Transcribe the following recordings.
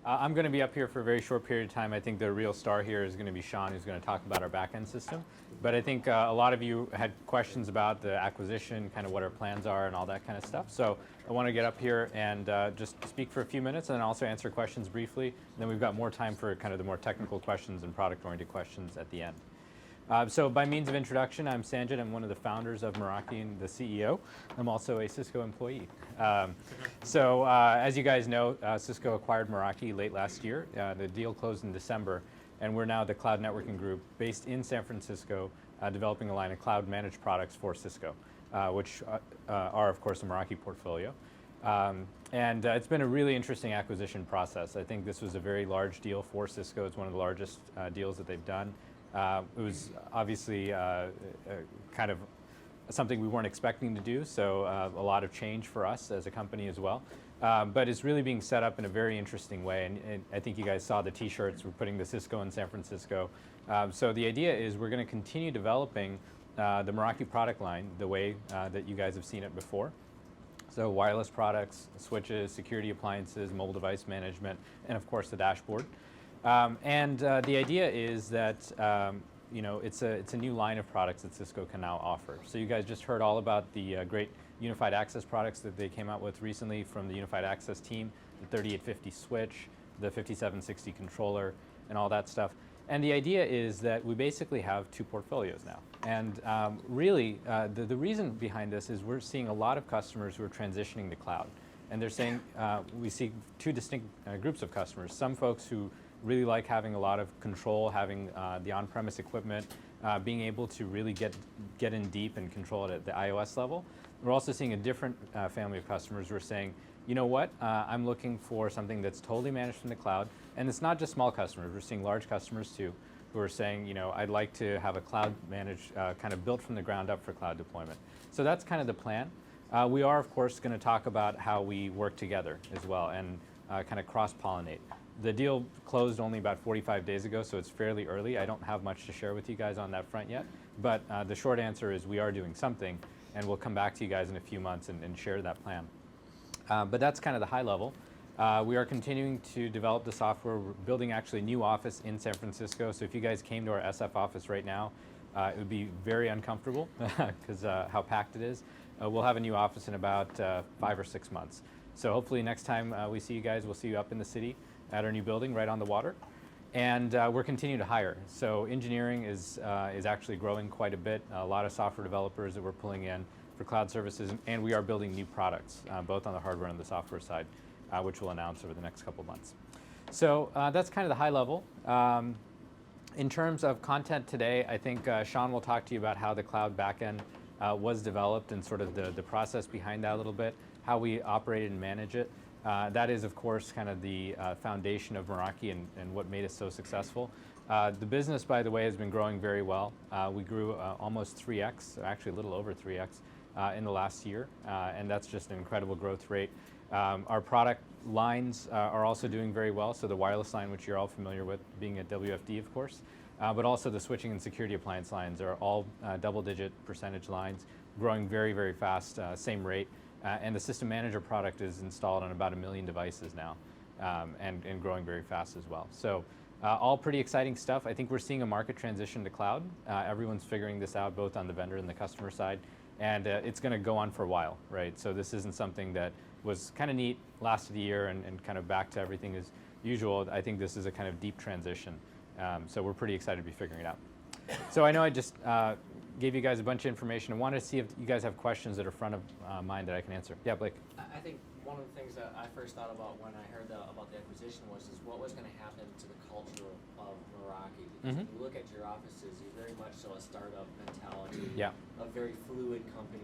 I'm going to be up here for a very short period of time. I think the real star here is going to be Sean, who's going to talk about our back-end system. But I think a lot of you had questions about the acquisition, kind of what our plans are and all that kind of stuff. So I want to get up here and just speak for a few minutes and then also answer questions briefly. And then we've got more time for kind of the more technical questions and product-oriented questions at the end. So by means of introduction, I'm Sanjit. I'm one of the founders of Meraki and the CEO. I'm also a Cisco employee. As you guys know, Cisco acquired Meraki late last year. The deal closed in December, and we're now the cloud networking group based in San Francisco, developing a line of cloud managed products for Cisco, which are, of course, the Meraki portfolio. It's been a really interesting acquisition process. I think this was a very large deal for Cisco. It's one of the largest deals that they've done. It was obviously kind of something we weren't expecting to do, so a lot of change for us as a company as well. But it's really being set up in a very interesting way, and I think you guys saw the t-shirts. We're putting the Cisco in San Francisco. So the idea is we're going to continue developing the Meraki product line the way that you guys have seen it before. So wireless products, switches, security appliances, mobile device management, and of course the dashboard. The idea is that it's a new line of products that Cisco can now offer. So you guys just heard all about the great unified access products that they came out with recently from the unified access team, the 3850 switch, the 5760 controller, and all that stuff. And the idea is that we basically have two portfolios now. And really, the reason behind this is we're seeing a lot of customers who are transitioning to cloud. And they're saying, we see two distinct groups of customers. Some folks who really like having a lot of control, having the on-premise equipment, being able to really get in deep and control it at the iOS level. We're also seeing a different family of customers who are saying, you know what, I'm looking for something that's totally managed from the cloud. And it's not just small customers, we're seeing large customers too, who are saying, I'd like to have a cloud managed, kind of built from the ground up for cloud deployment. So that's kind of the plan. We are, of course, going to talk about how we work together as well and kind of cross-pollinate. The deal closed only about 45 days ago, so it's fairly early. I don't have much to share with you guys on that front yet, but the short answer is we are doing something, and we'll come back to you guys in a few months and share that plan. But that's kind of the high level. We are continuing to develop the software. We're building actually a new office in San Francisco, so if you guys came to our SF office right now, it would be very uncomfortable because how packed it is. We'll have a new office in about 5 or 6 months. So hopefully next time we see you guys, we'll see you up in the city at our new building right on the water. And we're continuing to hire. So engineering is actually growing quite a bit. A lot of software developers that we're pulling in for cloud services, and we are building new products, both on the hardware and the software side, which we'll announce over the next couple months. So that's kind of the high level. In terms of content today, I think Sean will talk to you about how the cloud backend was developed and sort of the process behind that a little bit, how we operate and manage it. That is, of course, kind of the foundation of Meraki and what made us so successful. The business, by the way, has been growing very well. We grew almost 3x, actually a little over 3x in the last year, and that's just an incredible growth rate. Our product lines are also doing very well, so the wireless line, which you're all familiar with, being a WFD, of course, but also the switching and security appliance lines are all double-digit percentage lines, growing very, very fast, same rate. And the System Manager product is installed on about 1 million devices now, and growing very fast as well. So all pretty exciting stuff. I think we're seeing a market transition to cloud. Everyone's figuring this out, both on the vendor and the customer side, and it's going to go on for a while, right? So this isn't something that was kind of neat, lasted a year, and kind of back to everything as usual. I think this is a kind of deep transition. So we're pretty excited to be figuring it out. So I know I just gave you guys a bunch of information. I wanted to see if you guys have questions that are front of mind that I can answer. Yeah, Blake? I think one of the things that I first thought about when I heard about the acquisition is what was going to happen to the culture of Meraki. Because if you look at your offices, you're very much so a startup mentality, a very fluid company.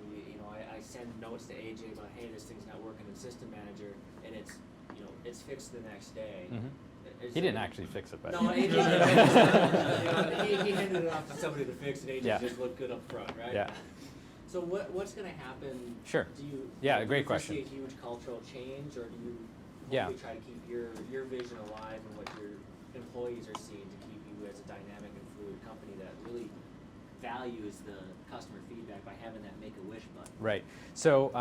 I send notes to AJ about, hey, this thing's not working in System Manager, and it's fixed the next day. He didn't actually fix it, but no, AJ didn't. He handed it off to somebody to fix it. AJ just looked good up front, right? Yeah. So what's going to happen? Sure. Do you great question. See a huge cultural change, or do you hopefully try to keep your vision alive and what your employees are seeing to keep you as a dynamic and fluid company that really values the customer feedback by having that Make-A-Wish button? Right. So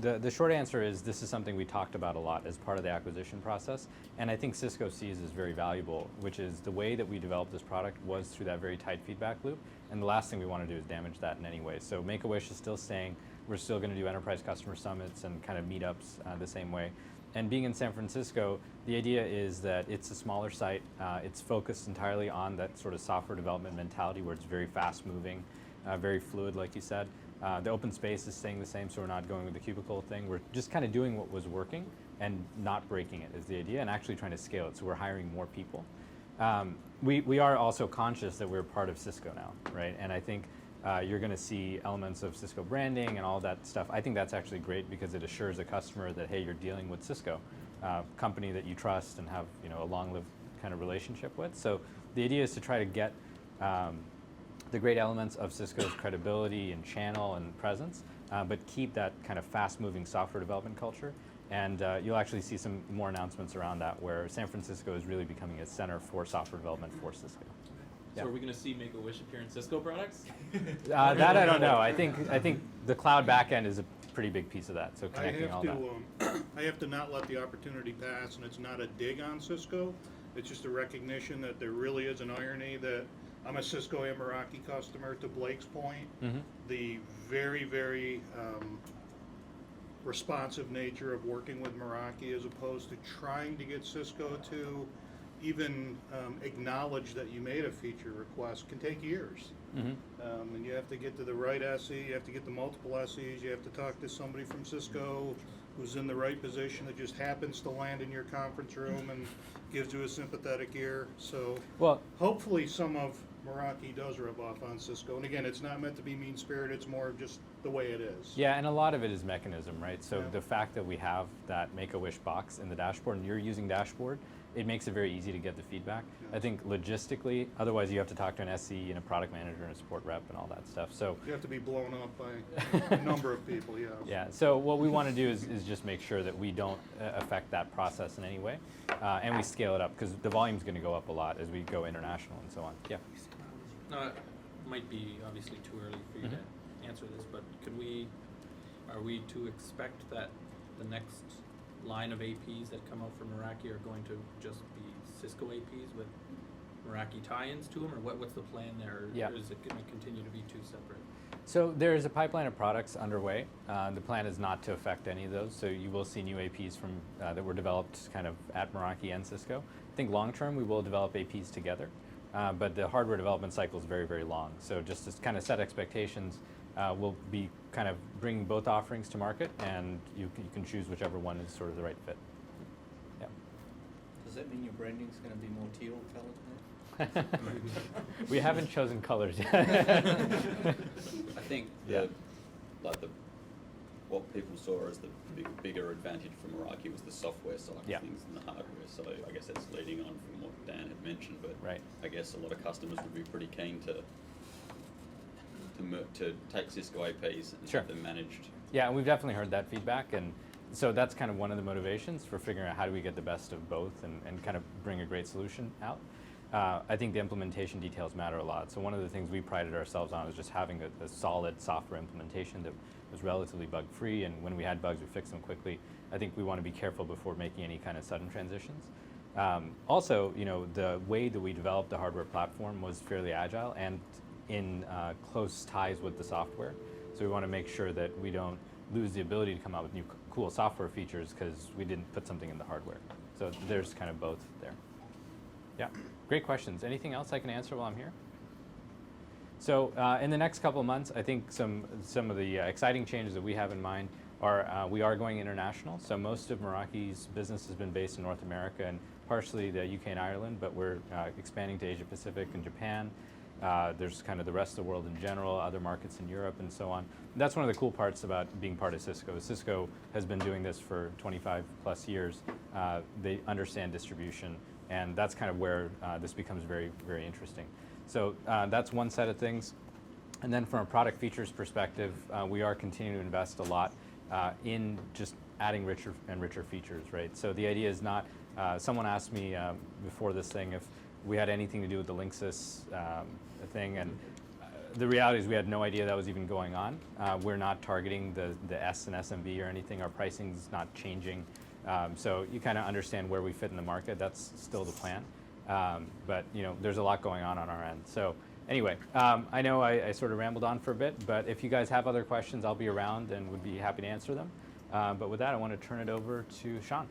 the short answer is this is something we talked about a lot as part of the acquisition process, and I think Cisco sees as very valuable, which is the way that we developed this product was through that very tight feedback loop, and the last thing we want to do is damage that in any way. So Make-A-Wish is still staying. We're still going to do enterprise customer summits and kind of meetups the same way. And being in San Francisco, the idea is that it's a smaller site. It's focused entirely on that sort of software development mentality where it's very fast moving, very fluid, like you said. The open space is staying the same, so we're not going with the cubicle thing. We're just kind of doing what was working and not breaking it is the idea, and actually trying to scale it. So we're hiring more people. We are also conscious that we're part of Cisco now, right? And I think you're going to see elements of Cisco branding and all that stuff. I think that's actually great because it assures a customer that, hey, you're dealing with Cisco, company that you trust and have a long-lived kind of relationship with. So the idea is to try to get the great elements of Cisco's credibility and channel and presence, but keep that kind of fast-moving software development culture. And you'll actually see some more announcements around that where San Francisco is really becoming a center for software development for Cisco. So are we going to see Make-A-Wish appear in Cisco products? That I don't know. I think the cloud backend is a pretty big piece of that. So connecting all that. I have to not let the opportunity pass, and it's not a dig on Cisco. It's just a recognition that there really is an irony that I'm a Cisco and Meraki customer. To Blake's point, the very, very responsive nature of working with Meraki as opposed to trying to get Cisco to even acknowledge that you made a feature request can take years. And you have to get to the right SE, you have to get the multiple SEs, you have to talk to somebody from Cisco who's in the right position that just happens to land in your conference room and gives you a sympathetic ear. So hopefully some of Meraki does rub off on Cisco. And again, it's not meant to be mean-spirited, it's more just the way it is. Yeah, and a lot of it is mechanism, right? So the fact that we have that Make-A-Wish box in the dashboard and you're using dashboard, it makes it very easy to get the feedback. Yes. I think logistically, otherwise you have to talk to an SE and a product manager and a support rep and all that stuff. So you have to be blown up by a number of people, yeah. Yeah, so what we want to do is just make sure that we don't affect that process in any way, and we scale it up because the volume's going to go up a lot as we go international and so on. Yeah. No, it might be obviously too early for you to answer this, but are we to expect that the next line of APs that come out from Meraki are going to just be Cisco APs with Meraki tie-ins to them, or what's the plan there? Or is it going to continue to be two separate? So there is a pipeline of products underway. The plan is not to affect any of those, so you will see new APs from that were developed kind of at Meraki and Cisco. I think long term we will develop APs together, but the hardware development cycle is very, very long. So just to kind of set expectations, we'll be kind of bringing both offerings to market, and you can choose whichever one is sort of the right fit. Yeah. Does that mean your branding's going to be more teal colored now? We haven't chosen colors yet. I think what people saw as the bigger advantage for Meraki was the software side of things than the hardware. So I guess that's leading on from what Dan had mentioned. But I guess a lot of customers would be pretty keen to take Cisco APs and have them managed. Yeah, and we've definitely heard that feedback, and so that's kind of one of the motivations for figuring out how do we get the best of both and kind of bring a great solution out. I think the implementation details matter a lot. So one of the things we prided ourselves on was just having a solid software implementation that was relatively bug-free, and when we had bugs, we fixed them quickly. I think we want to be careful before making any kind of sudden transitions. Also, the way that we developed the hardware platform was fairly agile and in close ties with the software. So we want to make sure that we don't lose the ability to come out with new cool software features because we didn't put something in the hardware. So there's kind of both there. Yeah, great questions. Anything else I can answer while I'm here? So in the next couple of months, I think some of the exciting changes that we have in mind are we are going international. So most of Meraki's business has been based in North America and partially the UK and Ireland, but we're expanding to Asia Pacific and Japan. There's kind of the rest of the world in general, other markets in Europe and so on. That's one of the cool parts about being part of Cisco. Cisco has been doing this for 25 plus years. They understand distribution, and that's kind of where this becomes very, very interesting. So that's one set of things. And then from a product features perspective, we are continuing to invest a lot in just adding richer and richer features, right? So the idea is not, someone asked me before this thing if we had anything to do with the Linksys thing, and the reality is we had no idea that was even going on. We're not targeting the S and SMB or anything. Our pricing's not changing. So you kind of understand where we fit in the market. That's still the plan. But there's a lot going on our end. So anyway, I know I sort of rambled on for a bit, but if you guys have other questions, I'll be around and would be happy to answer them. But with that, I want to turn it over to Sean.